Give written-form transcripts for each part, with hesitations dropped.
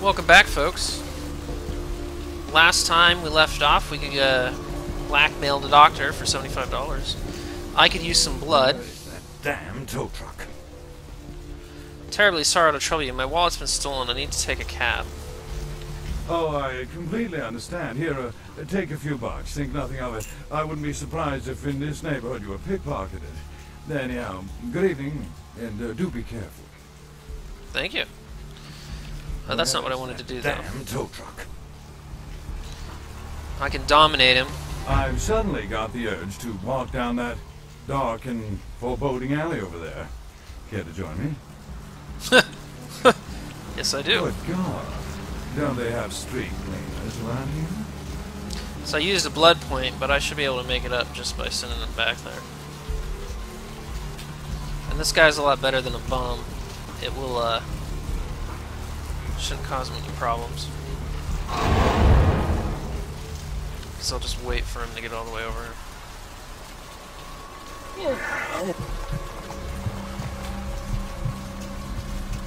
Welcome back, folks. Last time we left off, we could blackmail the doctor for $75. I could use some blood. That damn tow truck. Terribly sorry to trouble you. My wallet's been stolen. I need to take a cab. Oh, I completely understand. Here, take a few bucks. Think nothing of it. I wouldn't be surprised if in this neighborhood you were pickpocketed. Anyhow, good evening, and do be careful. Thank you. That's not what I wanted to do, though. Damn tow truck. I can dominate him. I've suddenly got the urge to walk down that dark and foreboding alley over there. Care to join me? Yes, I do. Good God. Don't they have street cleaners around here? So I used a blood point, but I should be able to make it up just by sending it back there. And this guy's a lot better than a bomb. It will, shouldn't cause me any problems. So I'll just wait for him to get all the way over here.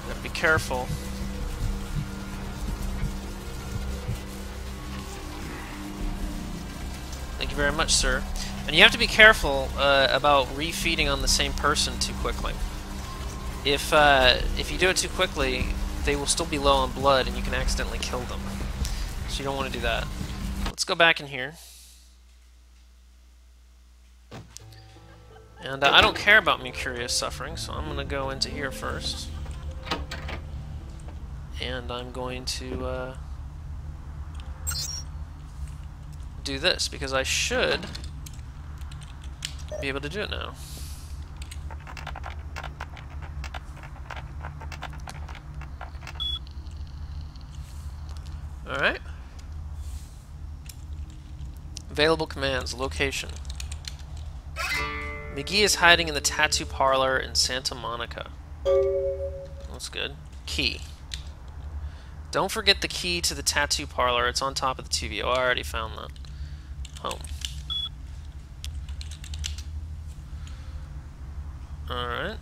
Gotta be careful. Thank you very much, sir. And you have to be careful about refeeding on the same person too quickly. If you do it too quickly, they will still be low on blood, and you can accidentally kill them. So you don't want to do that. Let's go back in here. And I don't care about Mercurius suffering, so I'm going to go into here first. And I'm going to do this, because I should be able to do it now. Alright. Available commands. Location. McGee is hiding in the tattoo parlor in Santa Monica. That's good. Key. Don't forget the key to the tattoo parlor. It's on top of the TV. Oh, I already found that. Home. Alright.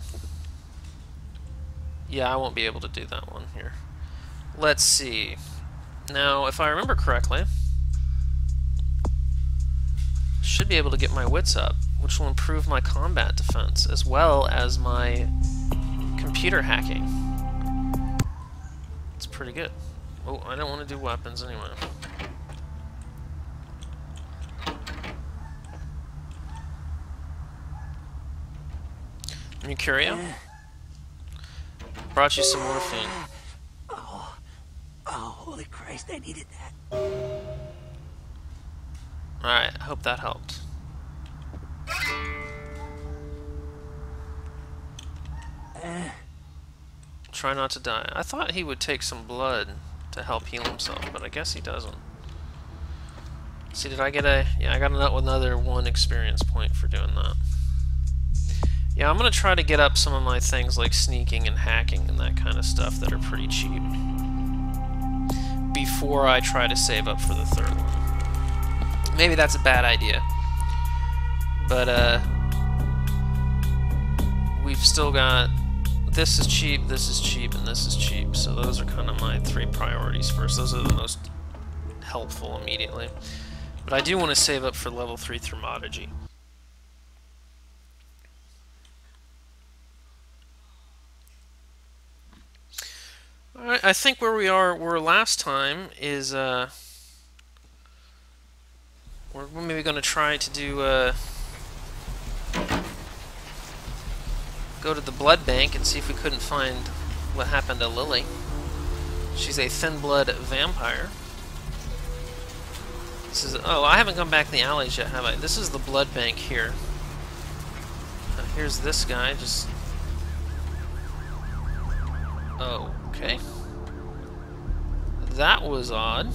Yeah, I won't be able to do that one here. Let's see. Now, if I remember correctly, should be able to get my wits up, which will improve my combat defense, as well as my computer hacking. It's pretty good. Oh, I don't want to do weapons anyway. Mercurio? Brought you some morphine. Oh, holy Christ, I needed that. Alright, I hope that helped. Try not to die. I thought he would take some blood to help heal himself, but I guess he doesn't. See, did I get a... Yeah, I got another 1 experience point for doing that. Yeah, I'm going to try to get up some of my things like sneaking and hacking and that kind of stuff that are pretty cheap before I try to save up for the third one. Maybe that's a bad idea. But, we've still got... This is cheap, and this is cheap. So those are kind of my 3 priorities first. Those are the most helpful immediately. But I do want to save up for level 3 Thermology. Alright, I think where we were last time is, we're maybe going to try to do, go to the blood bank and see if we couldn't find what happened to Lily. She's a thin blood vampire. This is, oh, I haven't come back in the alleys yet, have I? This is the blood bank here. Here's this guy, just... Oh, okay. That was odd.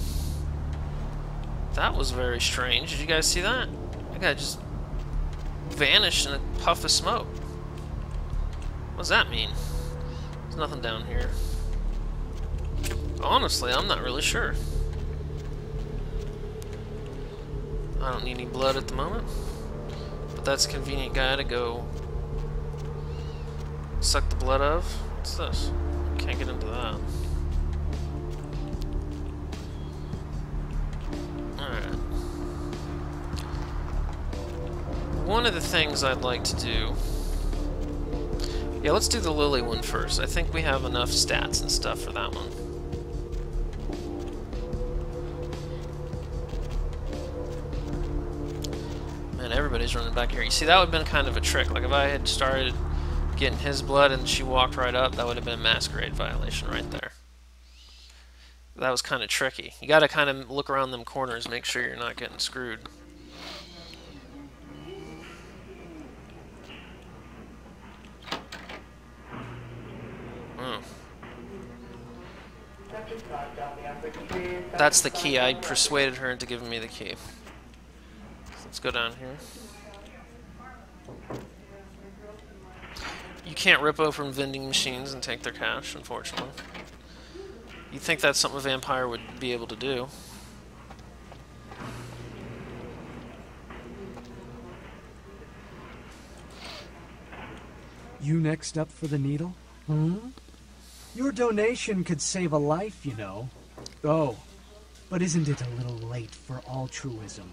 That was very strange. Did you guys see that? That guy just vanished in a puff of smoke. What does that mean? There's nothing down here. Honestly, I'm not really sure. I don't need any blood at the moment. But that's a convenient guy to go suck the blood of. What's this? Can't get into that. one of the things I'd like to do... Yeah, let's do the Lily one first. I think we have enough stats and stuff for that one. Man, everybody's running back here. You see, that would have been kind of a trick. Like, if I had started getting his blood and she walked right up, that would have been a masquerade violation right there. That was kind of tricky. You gotta kind of look around them corners, make sure you're not getting screwed. That's the key. I persuaded her into giving me the key. So let's go down here. You can't rip open vending machines and take their cash, unfortunately. You'd think that's something a vampire would be able to do. You next up for the needle? Hmm? Your donation could save a life, you know. Oh, but isn't it a little late for altruism?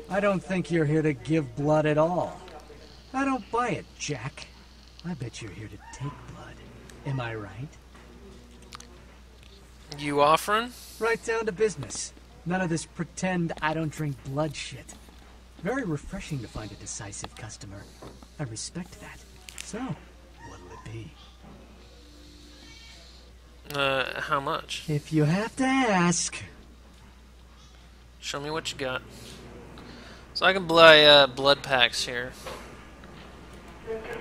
I don't think you're here to give blood at all. I don't buy it, Jack. I bet you're here to take blood. Am I right? You offering? Right down to business. None of this pretend I don't drink blood shit. Very refreshing to find a decisive customer. I respect that. So, what'll it be? How much? If you have to ask. Show me what you got. So I can buy blood packs here.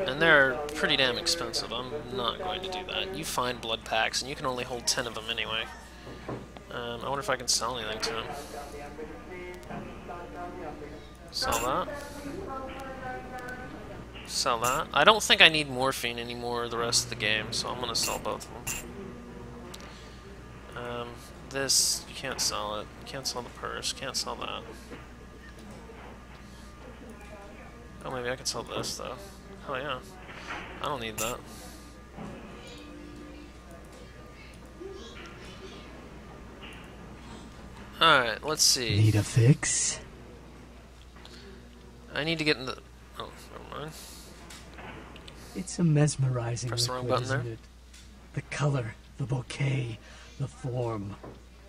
And they're pretty damn expensive. I'm not going to do that. You find blood packs, and you can only hold 10 of them anyway. I wonder if I can sell anything to him. Sell that. Sell that. I don't think I need morphine anymore the rest of the game, so I'm going to sell both of them. This, you can't sell it. You can't sell the purse. Can't sell that. Oh, maybe I can sell this, though. Oh, yeah. I don't need that. Alright, let's see. Need a fix? I need to get in the... Oh, never mind. It's a mesmerizing Press the wrong liquid, button there. isn't it? The color, the bouquet, the form.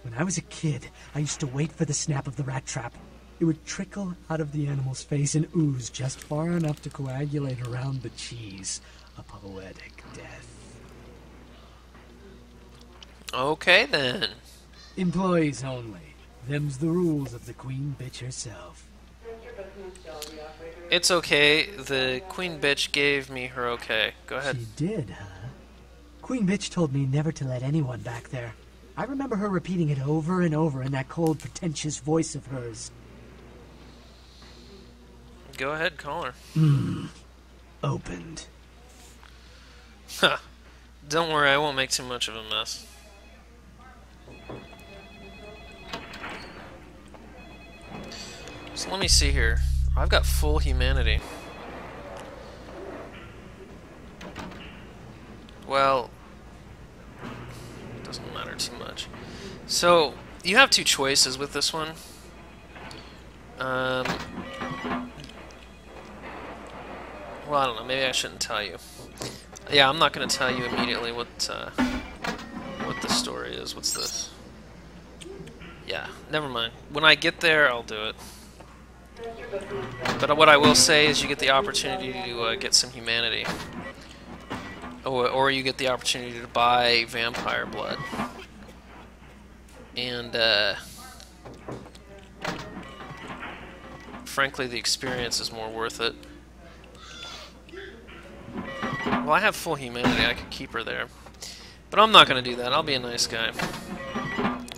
When I was a kid, I used to wait for the snap of the rat trap. It would trickle out of the animal's face and ooze just far enough to coagulate around the cheese. A poetic death. Okay, then. Employees only. Them's the rules of the queen bitch herself. It's okay. The queen bitch gave me her okay. Go ahead. She did, huh? Queen bitch told me never to let anyone back there. I remember her repeating it over and over in that cold, pretentious voice of hers. Go ahead, call her. Opened. Ha! Don't worry, I won't make too much of a mess. So let me see here. I've got full humanity. Well, it doesn't matter too much. So, you have two choices with this one. Well, I don't know. Maybe I shouldn't tell you. Yeah, I'm not going to tell you immediately what the story is. What's this? Yeah, never mind. When I get there, I'll do it. But what I will say is you get the opportunity to get some humanity. Or you get the opportunity to buy vampire blood. And, frankly, the experience is more worth it. Well, I have full humanity. I could keep her there. But I'm not going to do that. I'll be a nice guy.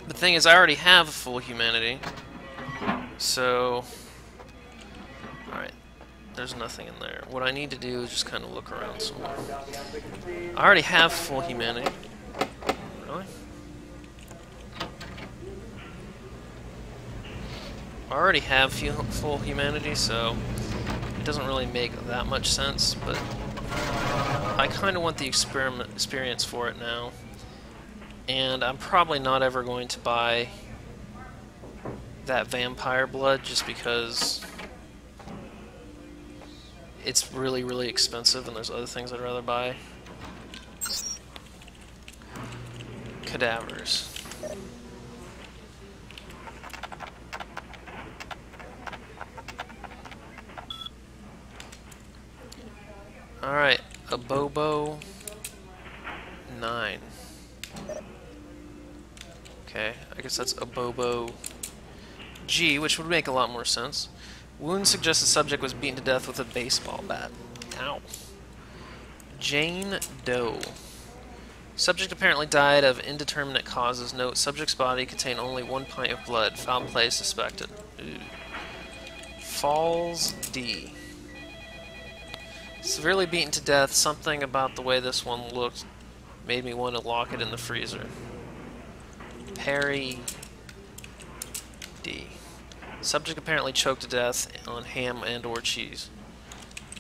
The thing is, I already have full humanity. So... Alright. There's nothing in there. What I need to do is just kind of look around some more. I already have full humanity. Really? I already have full humanity, so it doesn't really make that much sense, but I kind of want the experience for it now. And I'm probably not ever going to buy that vampire blood just because it's really, really expensive and there's other things I'd rather buy. Cadavers. Alright, a Bobo 9. Okay, I guess that's a Bobo G, which would make a lot more sense. Wound suggests the subject was beaten to death with a baseball bat. Ow. Jane Doe. Subject apparently died of indeterminate causes. Note, subject's body contained only 1 pint of blood. Foul play suspected. Ooh. Falls D. Severely beaten to death. Something about the way this one looked made me want to lock it in the freezer. Perry D. Subject apparently choked to death on ham and or cheese.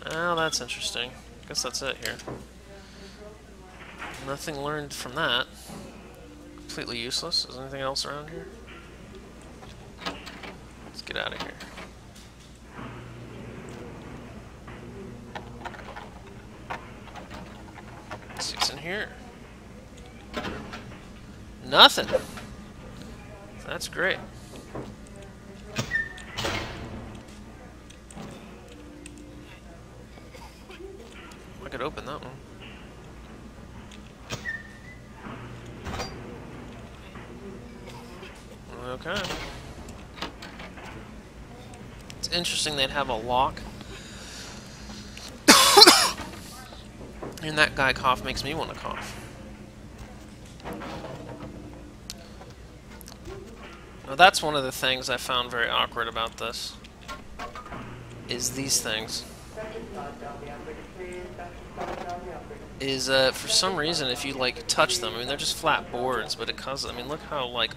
Oh, that's interesting. Guess that's it here. Nothing learned from that. Completely useless. Is there anything else around here? Let's get out of here. Let's see what's in here. Nothing. That's great. I could open that one. Okay. It's interesting they'd have a lock. And that guy cough makes me want to cough. Now that's one of the things I found very awkward about this. Is these things. Is for some reason if you like touch them, I mean they're just flat boards, but it causes, I mean look how like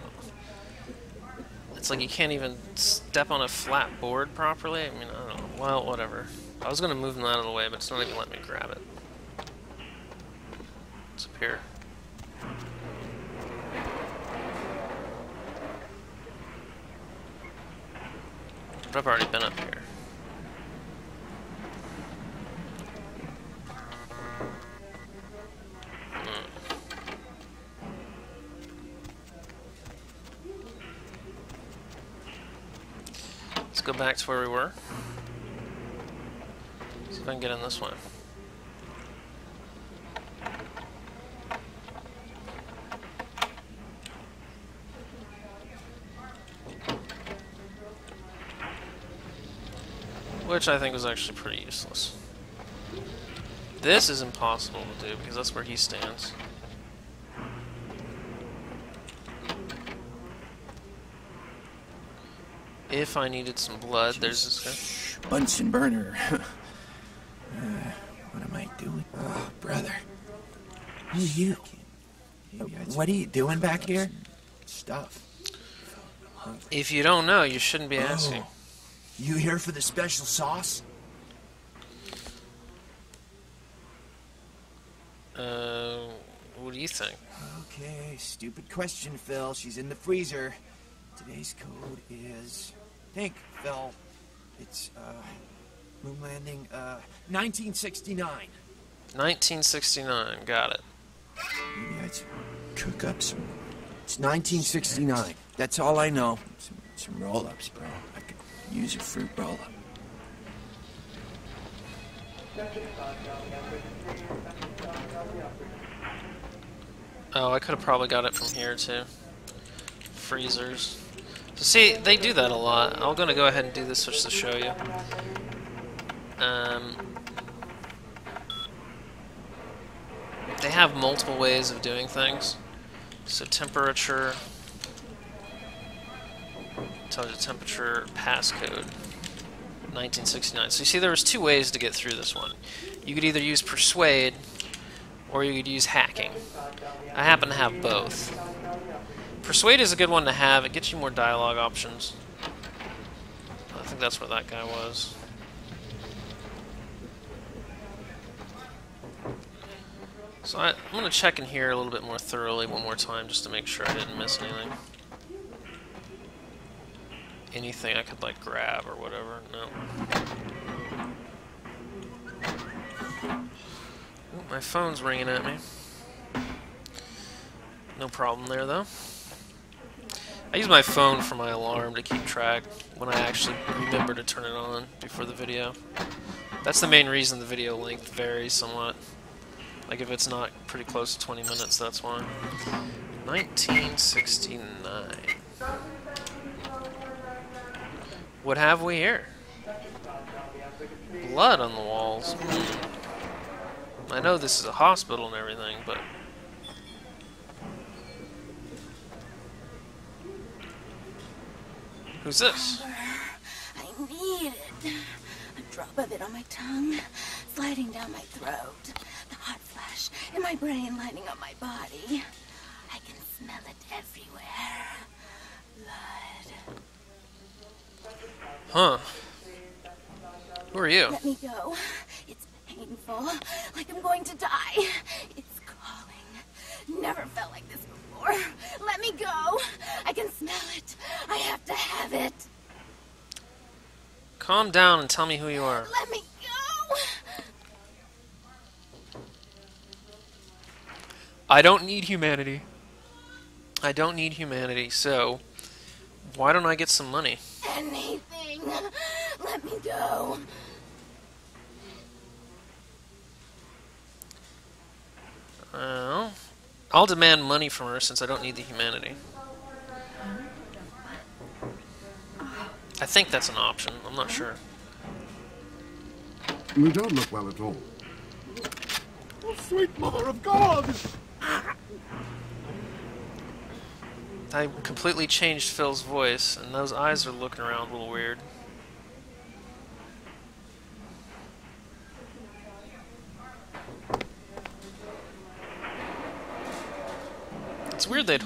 it's like you can't even step on a flat board properly. I mean I don't know. Well, whatever. I was gonna move them out of the way, but it's not even letting me grab it. It's up here. But I've already been up here. Let's go back to where we were. See if I can get in this one. Which I think was actually pretty useless. This is impossible to do because that's where he stands. If I needed some blood, there's this guy. Bunsen burner. What am I doing? Oh, brother. Who are you? What are you doing back here? Stuff. If you don't know, you shouldn't be asking. You here for the special sauce? What do you think? Okay, stupid question, Phil. She's in the freezer. Today's code is... Think, Phil. It's, moon landing, 1969. 1969, got it. Maybe I'd cook up some... It's 1969. That's all I know. Some roll-ups, bro. I could use a fruit roll-up. Oh, I could have probably got it from here, too. Freezers. So see, they do that a lot. I'm gonna go ahead and do this just to show you. They have multiple ways of doing things. So temperature, tells you temperature, passcode, 1969. So you see there was two ways to get through this one. You could either use persuade, or you could use hacking. I happen to have both. Persuade is a good one to have. It gets you more dialogue options. I think that's where that guy was. So I'm going to check in here a little bit more thoroughly one more time just to make sure I didn't miss anything. Anything I could like grab or whatever. No. Ooh, my phone's ringing at me. No problem there, though. I use my phone for my alarm to keep track when I actually remember to turn it on before the video. That's the main reason the video length varies somewhat. Like if it's not pretty close to 20 minutes, that's why. 1969. What have we here? Blood on the walls. I know this is a hospital and everything, but... Who's this? I need it. A drop of it on my tongue, sliding down my throat. The hot flash in my brain lining up my body. I can smell it everywhere. Blood. Huh. Who are you? Let me go. It's painful, like I'm going to die. It's calling. Never felt like this before. Let me go. I can smell it. I have to have it. Calm down and tell me who you are. Let me go. I don't need humanity. I don't need humanity, so why don't I get some money? Anything. Let me go. Well, I'll demand money from her since I don't need the humanity. I think that's an option. I'm not sure. You don't look well at all. Oh, sweet mother of God! I completely changed Phil's voice, and those eyes are looking around a little weird. It's weird they'd...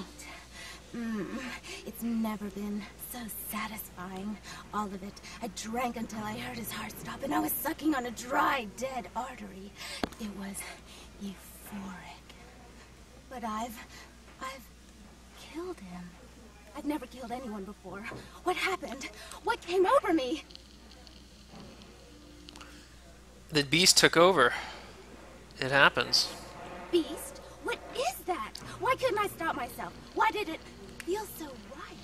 It's never been so satisfying. All of it. I drank until I heard his heart stop, and I was sucking on a dry, dead artery. It was euphoric. But I've killed him. I've never killed anyone before. What happened? What came over me? The beast took over. It happens. Beast? What is that? Why couldn't I stop myself? Why did it feel so right?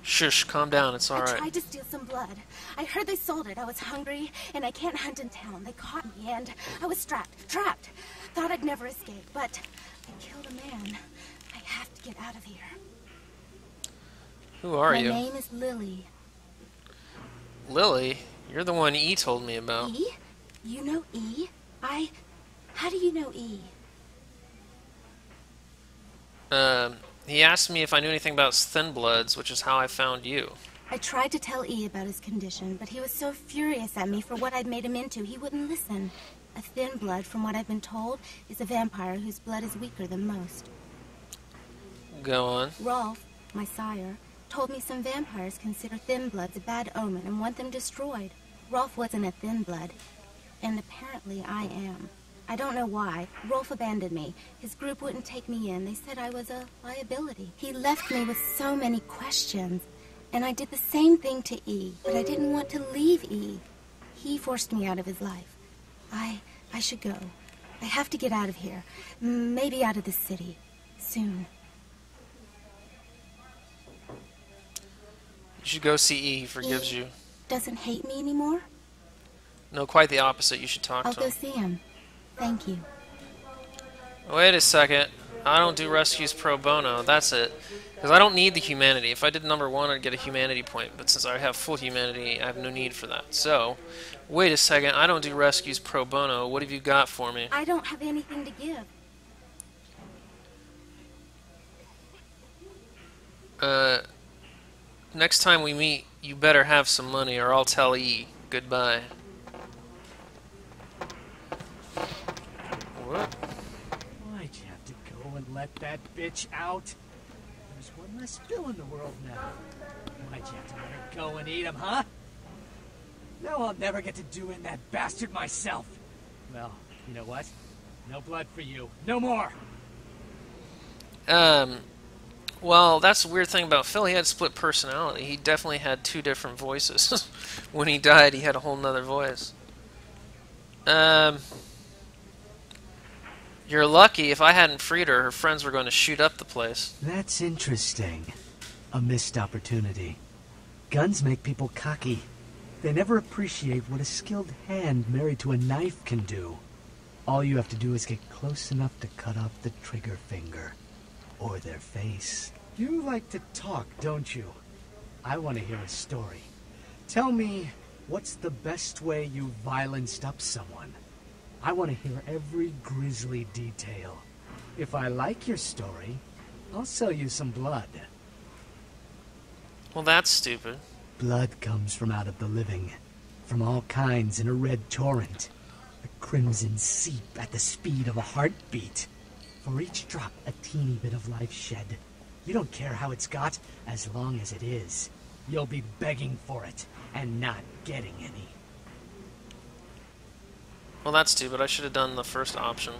Shush, calm down, it's I alright. tried to steal some blood. I heard they sold it. I was hungry, and I can't hunt in town. They caught me, and I was trapped. Thought I'd never escape, but I killed a man. I have to get out of here. Who are My you? name is Lily. Lily? You're the one E told me about. E? You know E? How do you know E? He asked me if I knew anything about Thin Bloods, which is how I found you. I tried to tell E about his condition, but he was so furious at me for what I'd made him into, he wouldn't listen. A thin blood, from what I've been told, is a vampire whose blood is weaker than most. Go on. Rolf, my sire, told me some vampires consider thin bloods a bad omen and want them destroyed. Rolf wasn't a thin blood, and apparently I am. I don't know why. Rolf abandoned me. His group wouldn't take me in. They said I was a liability. He left me with so many questions, and I did the same thing to E, but I didn't want to leave E. He forced me out of his life. I should go. I have to get out of here. Maybe out of the city. Soon. You should go see E. He forgives you. Doesn't hate me anymore? No, quite the opposite. You should talk I'll to go him. see him. Thank you. Wait a second. I don't do rescues pro bono. That's it. Because I don't need the humanity. If I did number 1, I'd get a humanity point. But since I have full humanity, I have no need for that. So, wait a second. I don't do rescues pro bono. What have you got for me? I don't have anything to give. Next time we meet, you better have some money or I'll tell E. Goodbye. What? Why'd you have to go and let that bitch out? There's one less Phil in the world now. Why'd you have to let her go and eat him, huh? Now I'll never get to do in that bastard myself. Well, you know what? No blood for you. No more! Well, that's the weird thing about Phil. He had split personality. He definitely had 2 different voices. When he died, he had a whole nother voice. Um, you're lucky. If I hadn't freed her, her friends were going to shoot up the place. That's interesting. A missed opportunity. Guns make people cocky. They never appreciate what a skilled hand married to a knife can do. All you have to do is get close enough to cut off the trigger finger. Or their face. You like to talk, don't you? I want to hear a story. Tell me, what's the best way you violenced up someone? I want to hear every grisly detail. If I like your story, I'll sell you some blood. Well, that's stupid. Blood comes from out of the living. From all kinds in a red torrent. The crimson seep at the speed of a heartbeat. For each drop, a teeny bit of life shed. You don't care how it's got, as long as it is. You'll be begging for it, and not getting any. Well, that's stupid. I should have done the first option.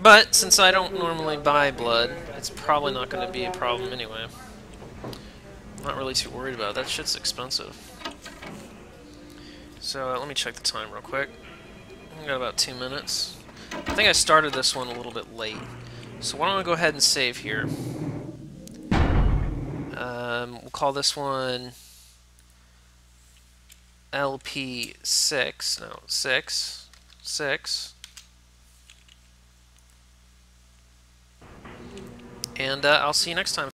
But, since I don't normally buy blood, it's probably not going to be a problem anyway. I'm not really too worried about it. That shit's expensive. So, let me check the time real quick. I've got about 2 minutes. I think I started this one a little bit late. So why don't I go ahead and save here. We'll call this one LP6. No, 6. 6. And I'll see you next time.